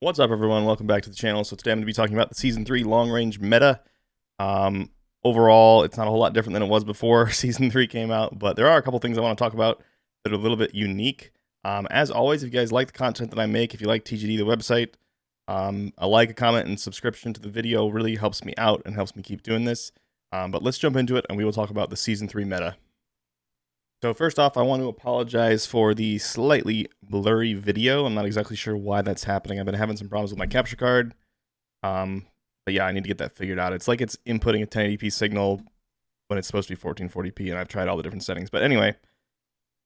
What's up, everyone? Welcome back to the channel. So today I'm going to be talking about the Season 3 long-range meta. Overall, it's not a whole lot different than it was before Season 3 came out, but there are a couple things I want to talk about that are a little bit unique. As always, if you guys like the content that I make, if you like TGD, the website, a like, a comment, and subscription to the video really helps me out and helps me keep doing this. But let's jump into it, and we will talk about the Season 3 meta. So first off, I want to apologize for the slightly blurry video. I'm not exactly sure why that's happening. I've been having some problems with my capture card. But yeah, I need to get that figured out. It's like it's inputting a 1080p signal when it's supposed to be 1440p, and I've tried all the different settings. But anyway,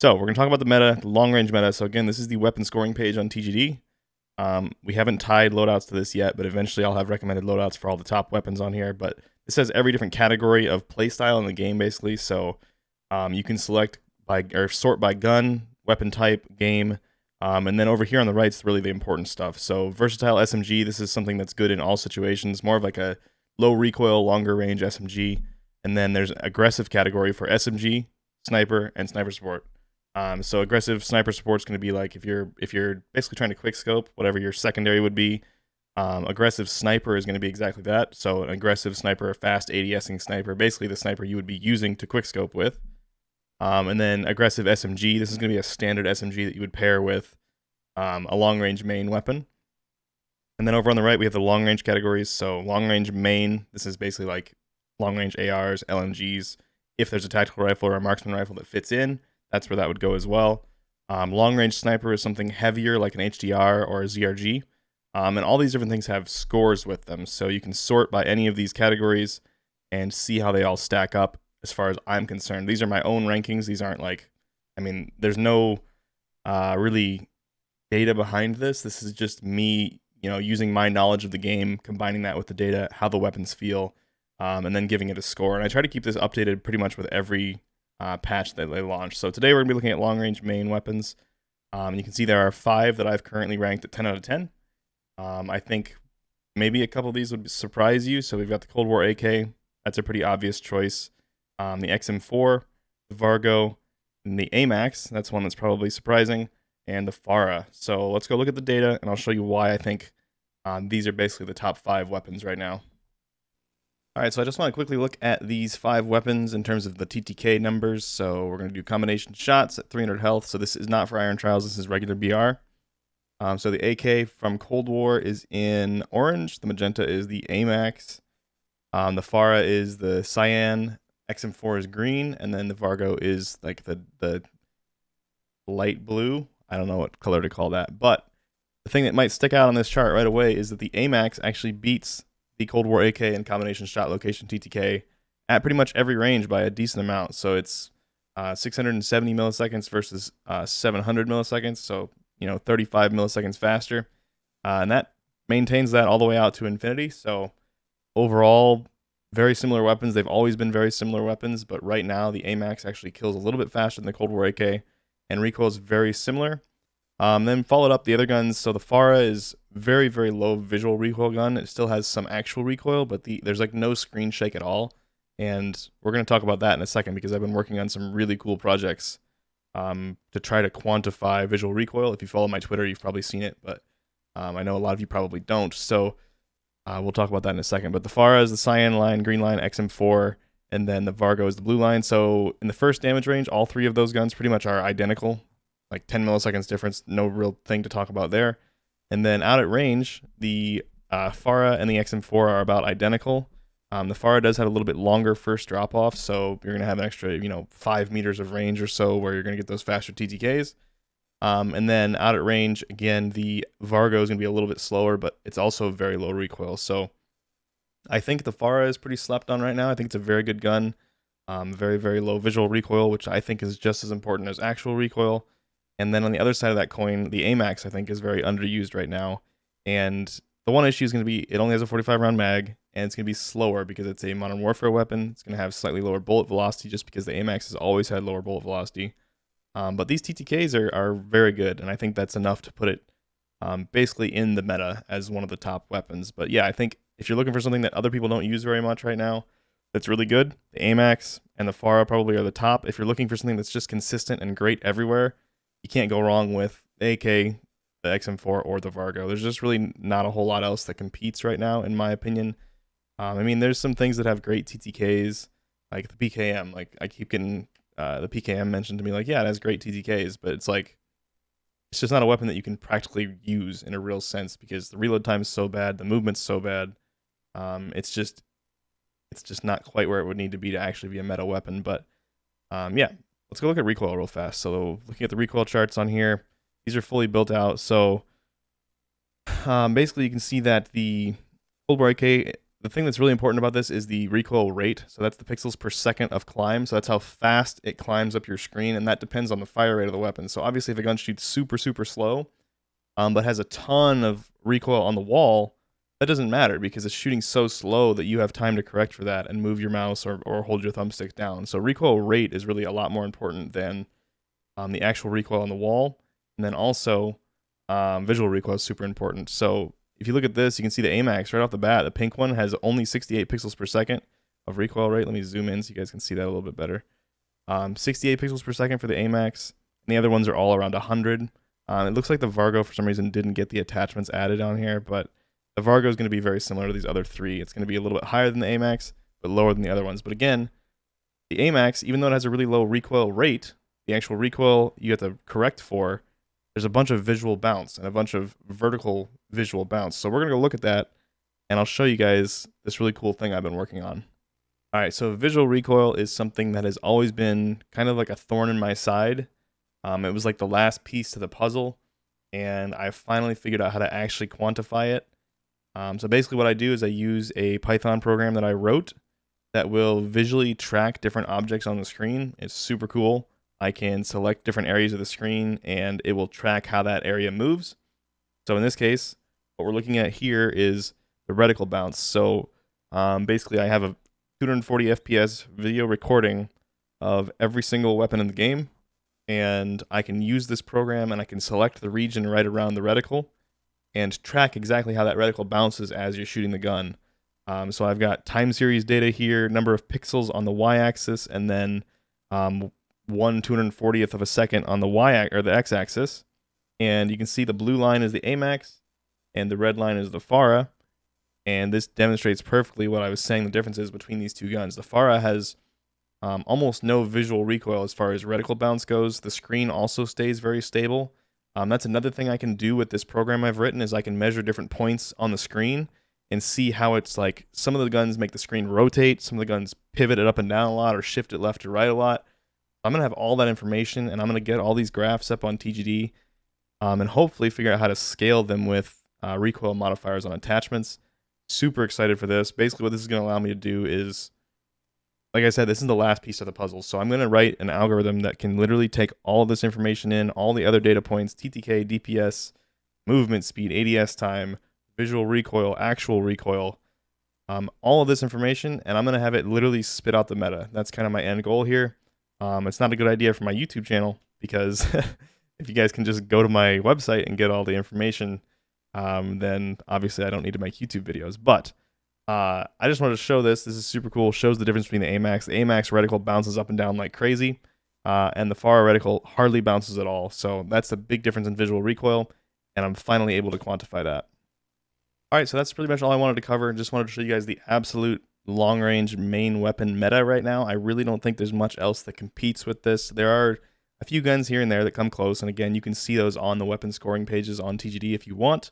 so we're going to talk about the meta, the long-range meta. So again, this is the weapon scoring page on TGD. We haven't tied loadouts to this yet, but eventually I'll have recommended loadouts for all the top weapons on here. But this has every different category of playstyle in the game, basically. So you can select or sort by gun, weapon type, game, and then over here on the right is really the important stuff. So versatile SMG, this is something that's good in all situations, more of like a low recoil, longer range SMG. And then there's aggressive category for SMG, sniper, and sniper support. So aggressive sniper support is going to be like if you're basically trying to quick scope, whatever your secondary would be. Aggressive sniper is going to be exactly that. So an aggressive sniper, a fast ADSing sniper, basically the sniper you would be using to quick scope with. And then aggressive SMG, this is going to be a standard SMG that you would pair with a long-range main weapon. And then over on the right, we have the long-range categories. So long-range main, this is basically like long-range ARs, LMGs. If there's a tactical rifle or a marksman rifle that fits in, that's where that would go as well. Long-range sniper is something heavier like an HDR or a ZRG. And all these different things have scores with them. So you can sort by any of these categories and see how they all stack up. As far as I'm concerned, these are my own rankings. These aren't like, I mean, there's no really data behind this. This is just me, using my knowledge of the game, combining that with the data, how the weapons feel, and then giving it a score. And I try to keep this updated pretty much with every patch that they launch. So today we're gonna be looking at long-range main weapons. You can see there are 5 that I've currently ranked at 10 out of 10. I think maybe a couple of these would surprise you. So we've got the Cold War AK. That's a pretty obvious choice. The XM4, the Vargo, and the AMAX, that's one that's probably surprising, and the FARA. So let's go look at the data, and I'll show you why I think these are basically the top 5 weapons right now. Alright, so I just want to quickly look at these 5 weapons in terms of the TTK numbers. So we're going to do combination shots at 300 health. So this is not for Iron Trials, this is regular BR. So the AK from Cold War is in orange, the magenta is the AMAX, the FARA is the cyan, XM4 is green, and then the Vargo is like the light blue. I don't know what color to call that, but the thing that might stick out on this chart right away is that the AMAX actually beats the Cold War AK and combination shot location TTK at pretty much every range by a decent amount. So it's 670 milliseconds versus 700 milliseconds, so 35 milliseconds faster, and that maintains that all the way out to infinity. So overall, very similar weapons. They've always been very similar weapons, but right now the AMAX actually kills a little bit faster than the Cold War AK, and recoil is very similar. Then followed up the other guns. So the FARA is very, very low visual recoil gun. It still has some actual recoil, but there's like no screen shake at all. And we're going to talk about that in a second because I've been working on some really cool projects to try to quantify visual recoil. If you follow my Twitter, you've probably seen it, but I know a lot of you probably don't. So we'll talk about that in a second. But the FARA is the cyan line, green line, XM4, and then the Vargo is the blue line. So in the first damage range, all 3 of those guns pretty much are identical, like 10 milliseconds difference, no real thing to talk about there. And then out at range, the FARA and the XM4 are about identical. The FARA does have a little bit longer first drop off, so you're going to have an extra, 5 meters of range or so where you're going to get those faster TTKs. And then out at range, again, the Vargo is going to be a little bit slower, but it's also very low recoil. So I think the FARA is pretty slept on right now. I think it's a very good gun. Very, very low visual recoil, which I think is just as important as actual recoil. And then on the other side of that coin, the AMAX, I think, is very underused right now. And the one issue is going to be it only has a 45-round mag, and it's going to be slower because it's a Modern Warfare weapon. It's going to have slightly lower bullet velocity just because the AMAX has always had lower bullet velocity. But these TTKs are very good, and I think that's enough to put it basically in the meta as one of the top weapons. But yeah, I think if you're looking for something that other people don't use very much right now that's really good, the AMAX and the FARA probably are the top. If you're looking for something that's just consistent and great everywhere, you can't go wrong with AK, the XM4 or the Vargo. There's just really not a whole lot else that competes right now, in my opinion. I mean, there's some things that have great TTKs, like the PKM. Like I keep getting the PKM mentioned to me, like, yeah, it has great TTKs, but it's like, it's just not a weapon that you can practically use in a real sense because the reload time is so bad, the movement's so bad. It's just not quite where it would need to be to actually be a meta weapon. But yeah, let's go look at recoil real fast. So looking at the recoil charts on here, these are fully built out. So basically you can see that the Cold War AK, the thing that's really important about this is the recoil rate. So that's the pixels per second of climb. So that's how fast it climbs up your screen, and that depends on the fire rate of the weapon. So obviously if a gun shoots super, super slow, but has a ton of recoil on the wall, that doesn't matter because it's shooting so slow that you have time to correct for that and move your mouse or hold your thumbstick down. So recoil rate is really a lot more important than the actual recoil on the wall. And then also visual recoil is super important. So if you look at this, you can see the AMAX right off the bat. The pink one has only 68 pixels per second of recoil rate. Let me zoom in so you guys can see that a little bit better. 68 pixels per second for the AMAX. And the other ones are all around 100. It looks like the Vargo for some reason didn't get the attachments added on here, but the Vargo is going to be very similar to these other three. It's going to be a little bit higher than the AMAX, but lower than the other ones. But again, the AMAX, even though it has a really low recoil rate, the actual recoil you have to correct for, there's a bunch of visual bounce and a bunch of vertical visual bounce. So we're going to go look at that, and I'll show you guys this really cool thing I've been working on. All right, so visual recoil is something that has always been kind of like a thorn in my side. It was like the last piece to the puzzle, and I finally figured out how to actually quantify it. So basically what I do is I use a Python program that I wrote that will visually track different objects on the screen. It's super cool. I can select different areas of the screen, and it will track how that area moves. So in this case, what we're looking at here is the reticle bounce. So basically I have a 240 FPS video recording of every single weapon in the game, and I can use this program and I can select the region right around the reticle and track exactly how that reticle bounces as you're shooting the gun. So I've got time series data here, number of pixels on the y-axis, and then 1/240th of a second on the the x-axis. And you can see the blue line is the AMAX, and the red line is the FARA. And this demonstrates perfectly what I was saying the difference is between these two guns. The FARA has almost no visual recoil as far as reticle bounce goes. The screen also stays very stable. That's another thing I can do with this program I've written is I can measure different points on the screen and see how it's like some of the guns make the screen rotate, some of the guns pivot it up and down a lot or shift it left to right a lot. I'm going to have all that information, and I'm going to get all these graphs up on TGD and hopefully figure out how to scale them with recoil modifiers on attachments. Super excited for this. Basically what this is going to allow me to do is, like I said, this is the last piece of the puzzle. So I'm going to write an algorithm that can literally take all of this information in, all the other data points, TTK, DPS, movement speed, ADS time, visual recoil, actual recoil, all of this information, and I'm going to have it literally spit out the meta. That's kind of my end goal here. It's not a good idea for my YouTube channel because if you guys can just go to my website and get all the information, then obviously I don't need to make YouTube videos. But I just wanted to show this. This is super cool. Shows the difference between the AMAX. The AMAX reticle bounces up and down like crazy, and the FARA reticle hardly bounces at all. So that's the big difference in visual recoil, and I'm finally able to quantify that. All right, so that's pretty much all I wanted to cover. Just wanted to show you guys the absolute long-range main weapon meta right now. I really don't think there's much else that competes with this. There are a few guns here and there that come close, and again, you can see those on the weapon scoring pages on TGD if you want.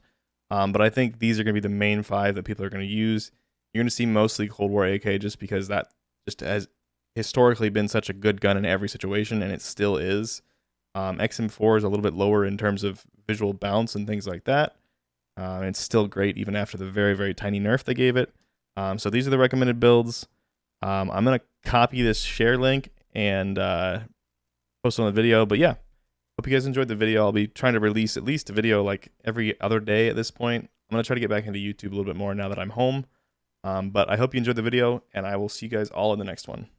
But I think these are going to be the main 5 that people are going to use. You're going to see mostly Cold War AK just because that just has historically been such a good gun in every situation, and it still is. XM4 is a little bit lower in terms of visual bounce and things like that. It's still great even after the very, very tiny nerf they gave it. So these are the recommended builds. I'm going to copy this share link and post it on the video. But yeah, hope you guys enjoyed the video. I'll be trying to release at least a video like every other day at this point. I'm going to try to get back into YouTube a little bit more now that I'm home. But I hope you enjoyed the video, and I will see you guys all in the next one.